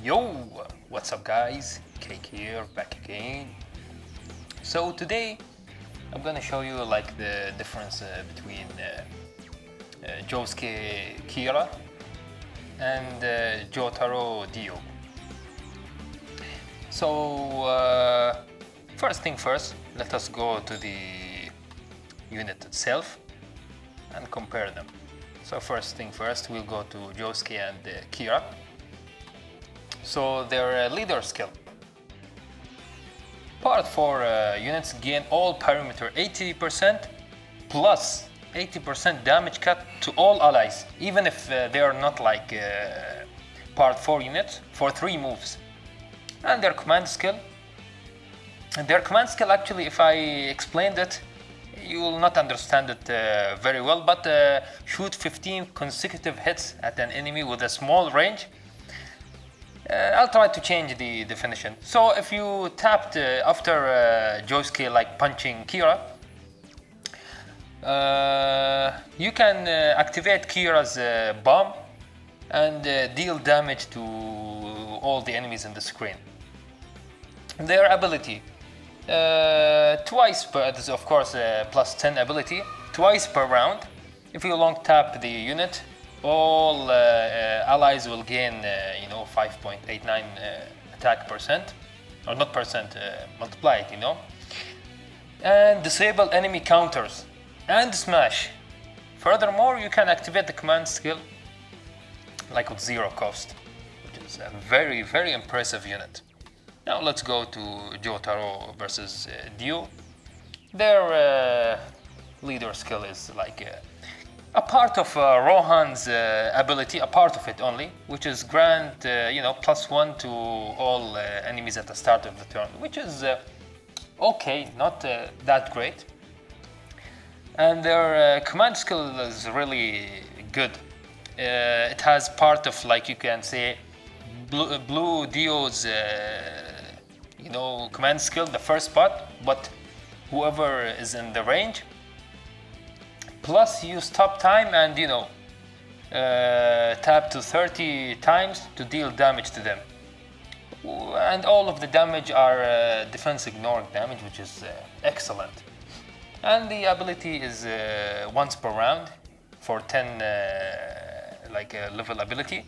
Yo, what's up guys? Cake here, back again. So today I'm gonna show you like the difference between JoJO Kira and JotaDIO. So first thing first, let us go to the unit itself and compare them. So first thing first, we'll go to JoJO and Kira. So their leader skill. Part 4 units gain all perimeter 80% plus 80% damage cut to all allies, even if they are not like part 4 units, for 3 moves. And their command skill. Actually, if I explained it, you will not understand it very well, but shoot 15 consecutive hits at an enemy with a small range. I'll try to change the definition. So if you tapped after JoJO like punching Kira, you can activate Kira's bomb and deal damage to all the enemies in the screen. Their ability, twice per, this is of course plus 10 ability, twice per round. If you long tap the unit, all allies will gain 5.89 attack percent, or not percent, multiply it, and disable enemy counters and smash. Furthermore, you can activate the command skill like with 0 cost, which is a very, very impressive unit. Now let's go to JoTaro versus Dio. Their leader skill is like a part of Rohan's ability, a part of it only, which is grant +1 to all enemies at the start of the turn, which is okay, not that great. And their command skill is really good. It has part of, like, you can say, Blue Dio's command skill, the first part, but whoever is in the range. Plus you stop time and tap to 30 times to deal damage to them. And all of the damage are defense ignored damage, which is excellent. And the ability is once per round for 10 level ability.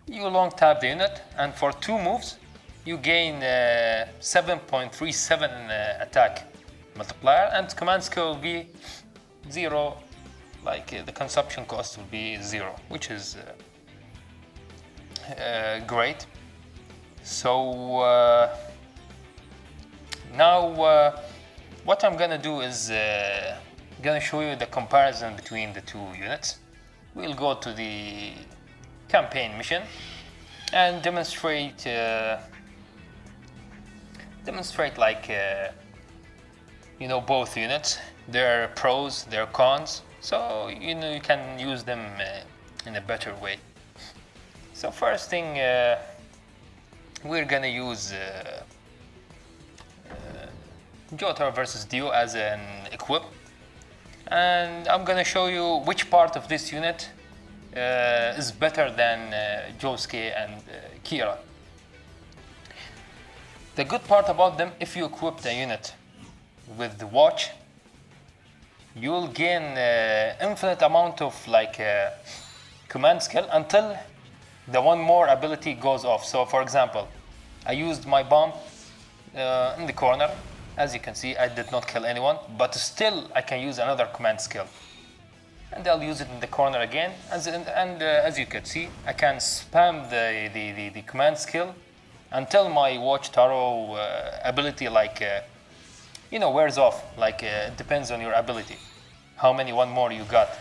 You long tap the unit, and for 2 moves you gain 7.37 attack multiplier, and command skill will be 0, the consumption cost will be 0, which is great. So now what I'm gonna do is gonna show you the comparison between the 2 units. We'll go to the campaign mission and demonstrate both units, their pros, their cons, so you can use them in a better way. So first thing, we're gonna use JoTaro versus Dio as an equip, and I'm gonna show you which part of this unit is better than JoJO and Kira. The good part about them, if you equip the unit with the watch, you'll gain infinite amount of command skill until the one more ability goes off. So for example, I used my bomb in the corner. As you can see, I did not kill anyone, but still I can use another command skill. And I'll use it in the corner again, as you can see, I can spam the command skill until my Watch Taro ability wears off. It depends on your ability, how many one more you got.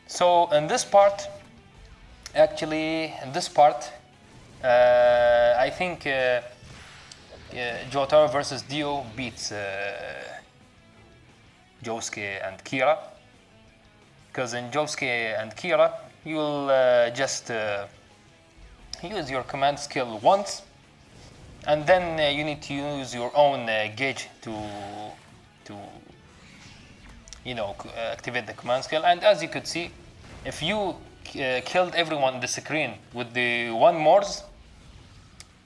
So in this part, I think JoTaro versus Dio beats JoJO and Kira, because in JoJO and Kira you'll just use your command skill once, and then you need to use your own gauge to activate the command skill. And as you could see, if you killed everyone on the screen with the one Morse,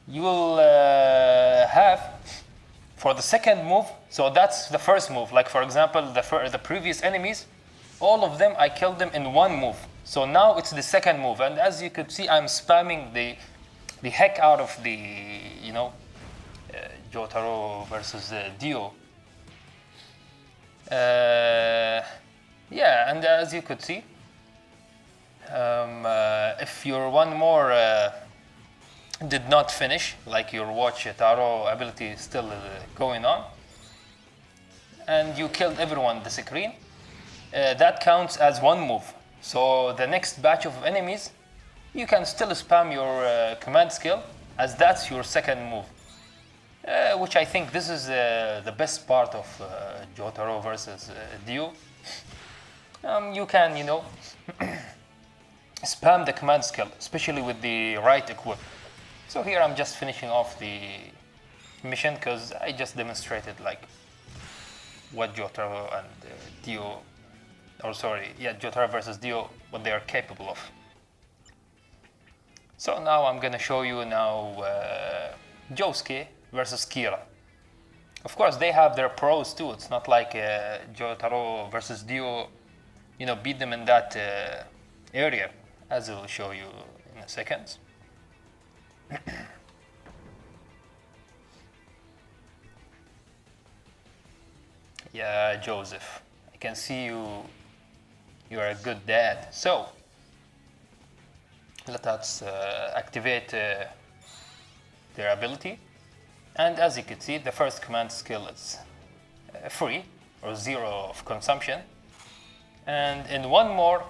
you will have for the second move. So that's the first move. Like for example, the previous enemies, all of them I killed them in one move. So now it's the second move, and as you could see, I'm spamming the heck out of the JotaDIO versus Dio. Yeah, and as you could see, if your one more did not finish, like your watch Taro ability is still going on, and you killed everyone on the screen, that counts as one move. So the next batch of enemies, you can still spam your command skill, as that's your second move. Which I think this is the best part of JotaDIO versus Dio. You can, spam the command skill, especially with the right equip. So here I'm just finishing off the mission because I just demonstrated like what JotaDIO and Dio, JotaDIO versus Dio, what they are capable of. So now I'm gonna show you now JoSuke versus Kira. Of course, they have their pros too. It's not like JotaDIO versus Dio, beat them in that area, as I will show you in a second. Yeah, Joseph, I can see you are a good dad. So let us activate their ability. And as you can see, the first command skill is free or 0 of consumption. And in one more,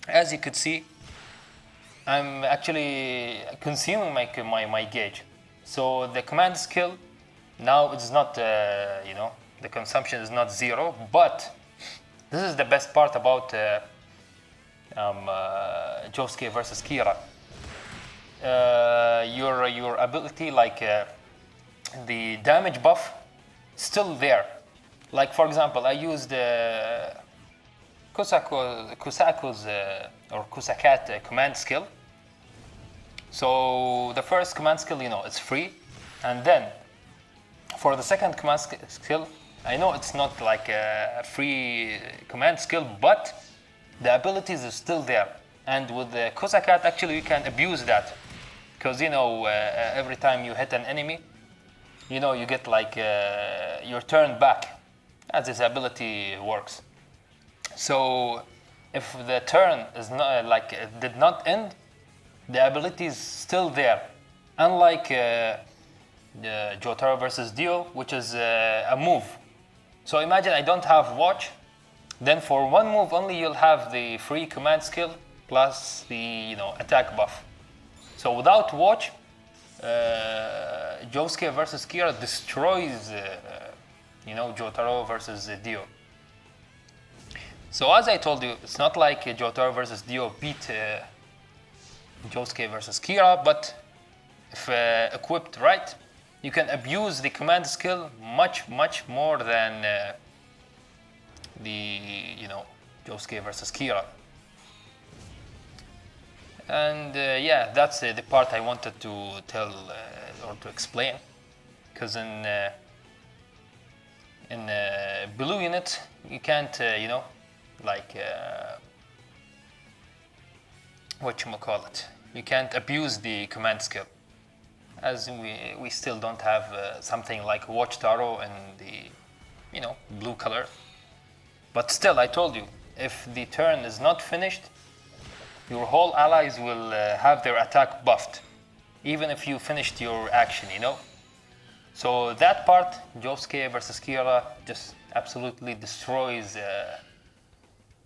as you could see, I'm actually consuming my gauge. So the command skill now it's not, the consumption is not 0, but this is the best part about JoSuke versus Kira. Your ability, like the damage buff, still there. Like for example, I used Kusaku's or Kusakat command skill. So the first command skill, it's free, and then for the second command skill, I know it's not like a free command skill, but the abilities are still there. And with the Kusakat, actually, you can abuse that, because every time you hit an enemy, you get like your turn back, as this ability works. So if the turn is not did not end, the ability is still there. Unlike the JotaDIO versus Dio, which is a move. So imagine I don't have watch, then for one move only you'll have the free command skill plus the attack buff. So without watch, JoSuke versus Kira destroys JotaDIO versus Dio. So as I told you, it's not like JotaDIO versus Dio beat JoSuke versus Kira, but if equipped right, you can abuse the command skill much more than the JoSuke versus Kira. And yeah, that's the part I wanted to tell or to explain, because in blue unit you can't you can't abuse the command skill, as we still don't have something like Watch Taro in the blue color. But still, I told you, if the turn is not finished, your whole allies will have their attack buffed, even if you finished your action, So that part, JoSuke versus Kira, just absolutely destroys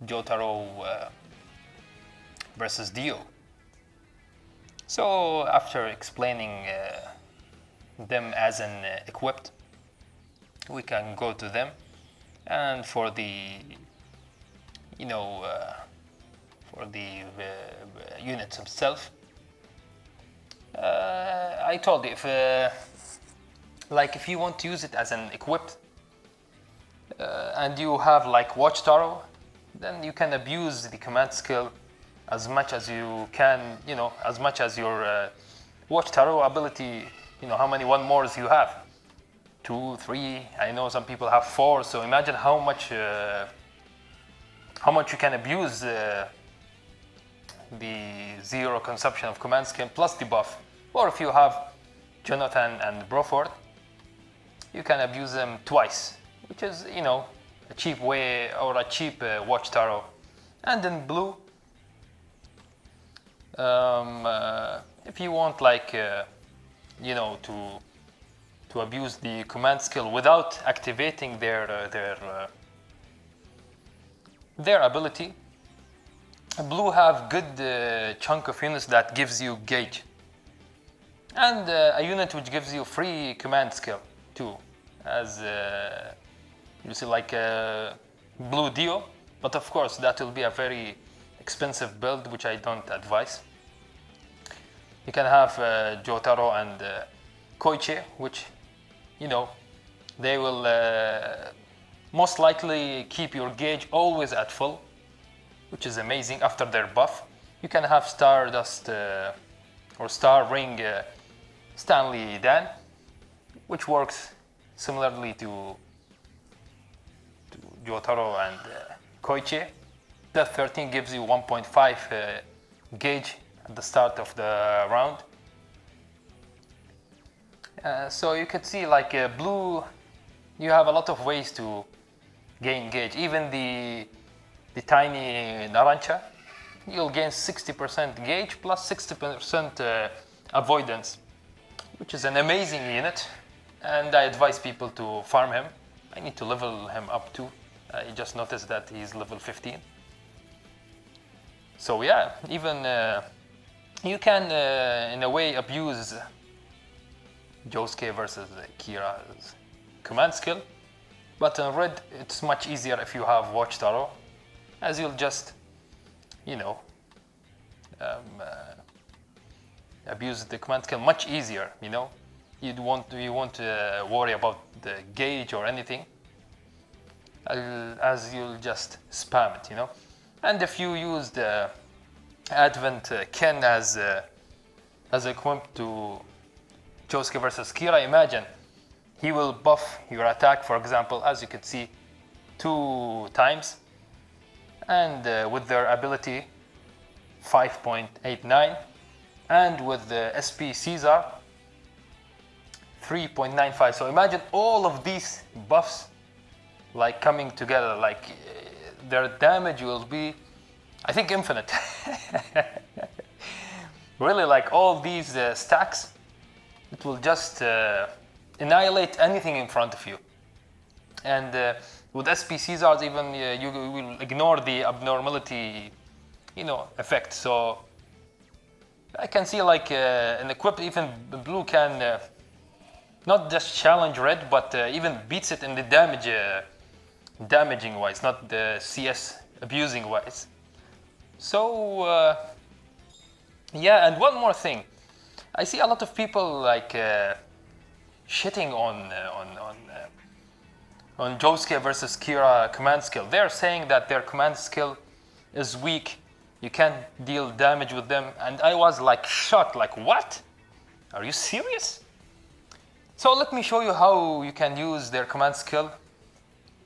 JotaDIO versus Dio. So after explaining them as an equipped, we can go to them. And for the units themselves, I told you, if you want to use it as an equipped and you have like Watch Taro, then you can abuse the command skill as much as you can, as much as your Watch Taro ability, you know, how many one mores you have. 2, 3, I know some people have 4, so imagine how much you can abuse the 0 consumption of command skill plus the buff. Or if you have Jonathan and Broford, you can abuse them twice, which is, you know, a cheap way or a cheap Watch Taro. And in blue, if you want like, you know, to abuse the command skill without activating their ability, blue have good chunk of units that gives you gauge, and a unit which gives you free command skill too, as you see, like blue Dio, but of course that will be a very expensive build which I don't advise. You can have Jotaro and Koichi, which, you know, they will most likely keep your gauge always at full, which is amazing after their buff. You can have Stardust or Star Ring Stanley Dan, which works similarly to Jotaro and Koichi. Death 13 gives you 1.5 gauge at the start of the round. So you could see like blue, you have a lot of ways to gain gauge. Even the tiny Narancha, you'll gain 60% gauge plus 60% avoidance, which is an amazing unit, and I advise people to farm him. I need to level him up too. I just noticed that he's level 15. So yeah, even you can in a way abuse Josuke versus Kira's command skill, but in red it's much easier if you have Watch Taro, as you'll just, you know, abuse the command skill much easier. You know, you won't worry about the gauge or anything, as you'll just spam it. You know, and if you use the Advent Ken as equipped to Josuke versus Kira, imagine he will buff your attack, for example, as you can see, 2 times, and with their ability 5.89, and with the SP Caesar 3.95. So imagine all of these buffs like coming together, like their damage will be, I think, infinite. Really, like all these stacks, it will just annihilate anything in front of you. And with SP Caesars, even you will ignore the abnormality, you know, effect. So I can see like an equip, even blue can not just challenge red, but even beats it in the damage, damaging wise, not the CS abusing wise. So yeah, and one more thing, I see a lot of people like shitting on Josuke versus Kira command skill. They're saying that their command skill is weak, you can't deal damage with them, and I was like shocked, like what? Are you serious? So let me show you how you can use their command skill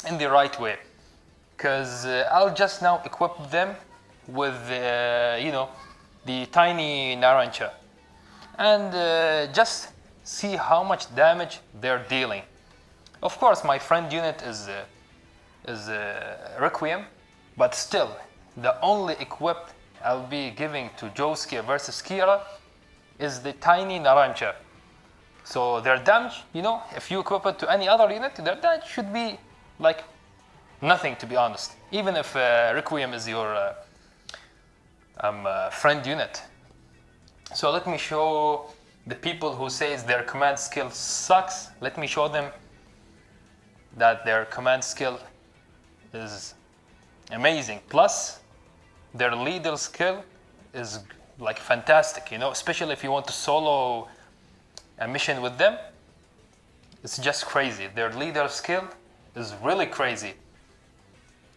in the right way, because I'll just now equip them with you know, the tiny Narancha, and just see how much damage they're dealing. Of course, my friend unit is Requiem, but still, the only equip I'll be giving to Josuke versus Kira is the tiny Narancha. So their damage, you know, if you equip it to any other unit, their damage should be like nothing, to be honest. Even if Requiem is your friend unit. So let me show the people who says their command skill sucks. Let me show them that their command skill is amazing. Plus, their leader skill is like fantastic, you know, especially if you want to solo a mission with them. It's just crazy. Their leader skill is really crazy.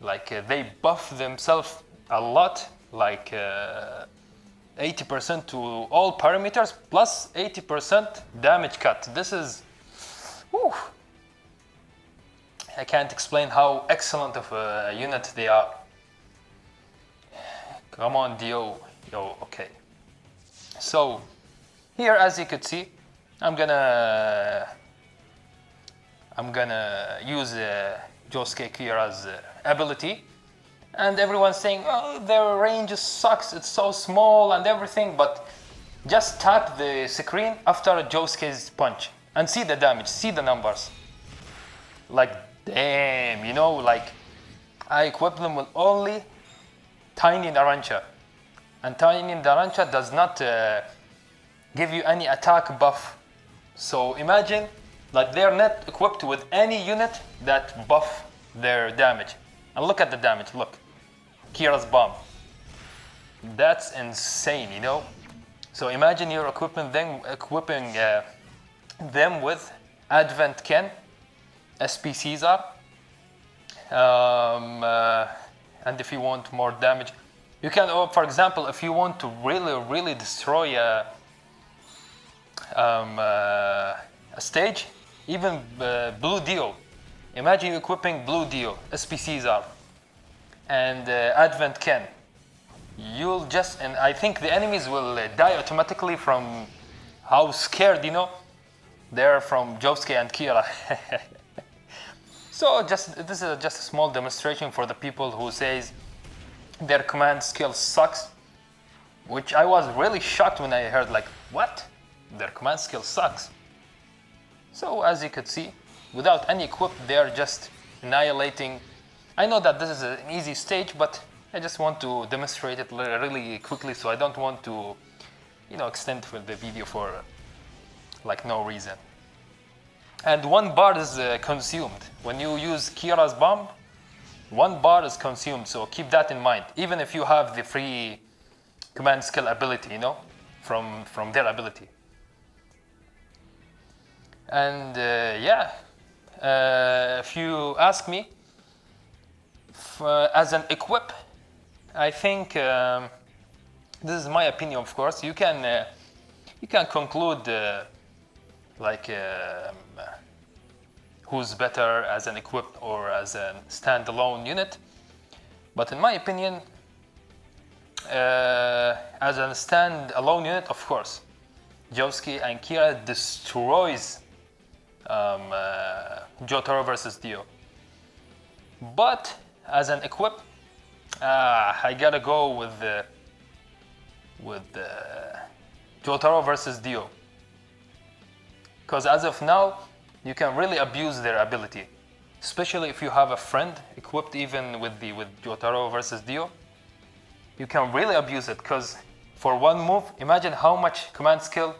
Like they buff themselves a lot, like 80% to all parameters plus 80% damage cut. This is, whew, I can't explain how excellent of a unit they are. Come on, Dio. Yo, okay. So here, as you could see, I'm gonna use JoJO Kira's ability, and everyone's saying, oh, their range sucks, it's so small and everything, but just tap the screen after JoJo's punch and see the damage, see the numbers. Like, damn, you know, like, I equip them with only Tiny Narancha, and Tiny Narancha does not give you any attack buff. So imagine, like, they're not equipped with any unit that buff their damage. And look at the damage, look. Kira's bomb. That's insane, you know? So imagine you're equipping them with Advent Ken, SP Caesar, and if you want more damage, you can, for example, if you want to really destroy a stage, even Blue Dio. Imagine equipping Blue Dio, SP Caesar, and Advent Ken. You'll just, and I think the enemies will die automatically from how scared, you know, they're from JoJo and Kira. So this is just a small demonstration for the people who says their command skill sucks, which I was really shocked when I heard, like, what? Their command skill sucks. So as you could see, without any equip, they're just annihilating. I know that this is an easy stage, but I just want to demonstrate it really quickly, so I don't want to, you know, extend the video for like no reason. And 1 bar is consumed. When you use Kira's bomb, 1 bar is consumed, so keep that in mind. Even if you have the free command skill ability, you know, from their ability. And yeah, if you ask me, as an equip, I think this is my opinion, of course. You can conclude like who's better as an equip or as a standalone unit. But in my opinion, as a standalone unit, of course, JoJo and Kira destroys JoTaro versus Dio. But as an equip, I gotta go with JoTaro versus Dio, because as of now, you can really abuse their ability, especially if you have a friend equipped even with JoTaro versus Dio. You can really abuse it, because for 1 move, imagine how much command skill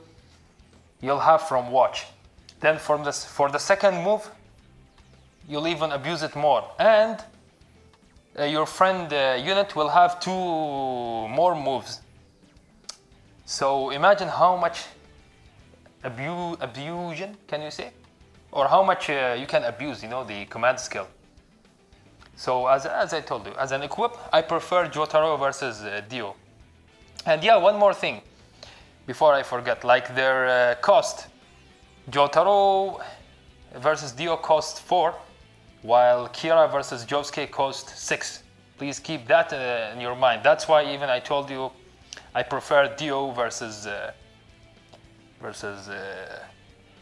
you'll have from Watch. Then for the second move, you'll even abuse it more, and your friend unit will have 2 more moves. So imagine how much abusion, can you say? Or how much you can abuse, you know, the command skill. So as I told you, as an equip, I prefer JoTaro versus Dio. And yeah, one more thing before I forget, like their cost. JoTaro versus Dio cost 4, while Kira versus JoJo cost 6. Please keep that in your mind. That's why even I told you I prefer Dio versus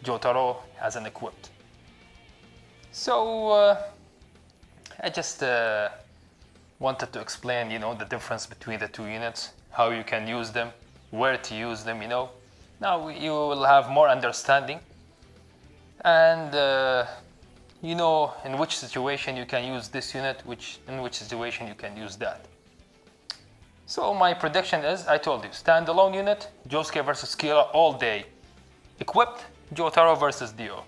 JoTaro as an equipped. So I just wanted to explain, you know, the difference between the 2 units, how you can use them, where to use them, you know. Now you will have more understanding, and you know in which situation you can use this unit, in which situation you can use that. So my prediction is, I told you, standalone unit, JoJo versus Kira all day. Equipped, JoTaro versus Dio.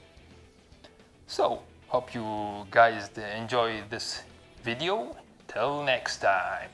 So, hope you guys enjoy this video. Till next time.